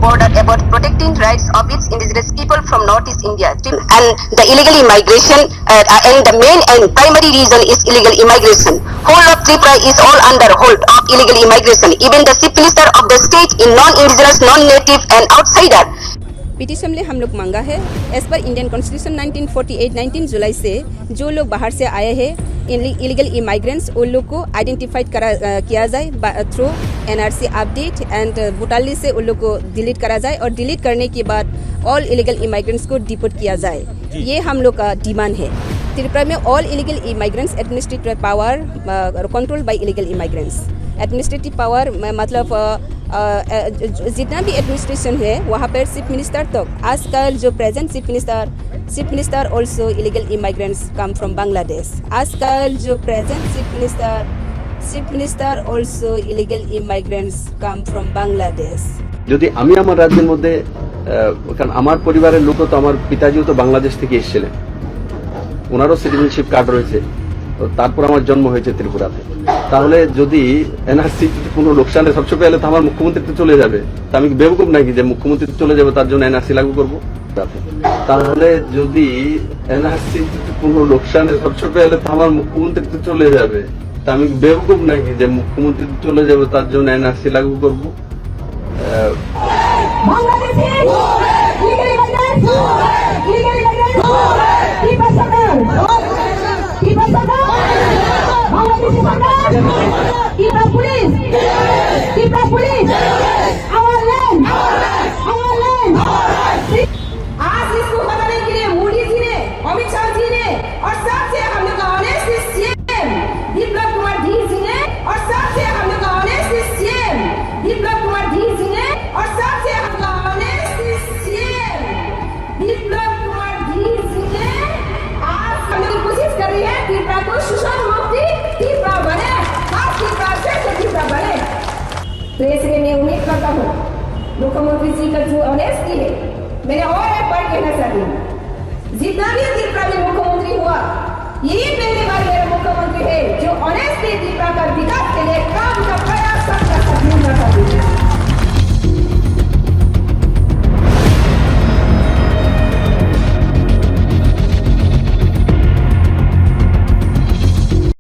border about protecting rights of its indigenous people from Northeast India. And the illegal immigration and the main and primary reason is illegal immigration. Whole of Tripura is all under hold of illegal immigration. Even the chief minister of the state in non-indigenous, non-native and outsider. Petition में हम लोग मांगा है as per Indian constitution 1948 19 जुलाई से जो लोग बाहर से आए हैं इलीगल इमाइग्रेंट्स उन लोग को आइडेंटिफाइड किया जाए through NRC update and voter list से उन लोग को डिलीट करा जाए और डिलीट करने के बाद ऑल इलीगल इमाइग्रेंट्स को डिपोर्ट किया जाए। ये हम लोग का डिमांड है। त्रिपुरा में all illegal immigrants administrative power control by illegal immigrants. Administrative power मतलब जितना भी एडमिनिस्ट्रेशन है वहाँ पर चीफ मिनिस्टर तक आजकल जो present chief minister also illegal immigrants come from Bangladesh. आजकल जो present chief minister also illegal immigrants come from Bangladesh. যদি আমি আমার রাজ্যের মধ্যে কারণ আমার পরিবারের লোক তো আমার পিতাজিও তো বাংলাদেশ থেকে এসেছিলেন, ওনারও সিটিজেনশিপ কার্ড রয়েছে, তো তারপর আমার জন্ম হয়েছে ত্রিপুরাতে। তাহলে যদি এনআরসি কোনো লোকসানে সবচেয়ে পেলে তো আমার মুখ্যমন্ত্রী চলে যাবে, তা আমি বেবকুফ নাকি যে মুখ্যমন্ত্রী চলে যাবে তার জন্য এনআরসি লাগু করবো? তাহলে যদি এনআরসি কোনো লোকসানে সবচেয়ে পেলে তো আমার মুখ্যমন্ত্রী চলে যাবে, তা আমি বেবকুফ নাকি যে মুখ্যমন্ত্রী চলে যাবে তার জন্য এনআরসি লাগু করবো? आज इसको बताने के लिए मोदी जी ने, अमित शाह जी ने और सबसे हम लोग का ऑनेस्ट सीएम विप्लव कुमार धी जी ने और सबसे हम लोग का ऑनेस्ट सीएम विप्लव कुमार धी जी ने और सबसे हम लोग का ऑनेस्ट सीएम विप्लव कुमार धी जी ने आज हम लोग कोशिश कर रही है त्रिपुरा को सुशांत मुक्ति त्रिपुरा बने, खास त्रिपुरा से त्रिपुरा बने। तो इसलिए मैं उम्मीद करता हूँ मुख्यमंत्री जी का जो ऑनेस्टी है, मैंने और एक बार कहना चाहती हूँ, जितना भी त्रिपुरा में मुख्यमंत्री हुआ यही पहली बार मेरा मुख्यमंत्री है जो ऑनेस्टली त्रिपुरा का विकास के लिए काम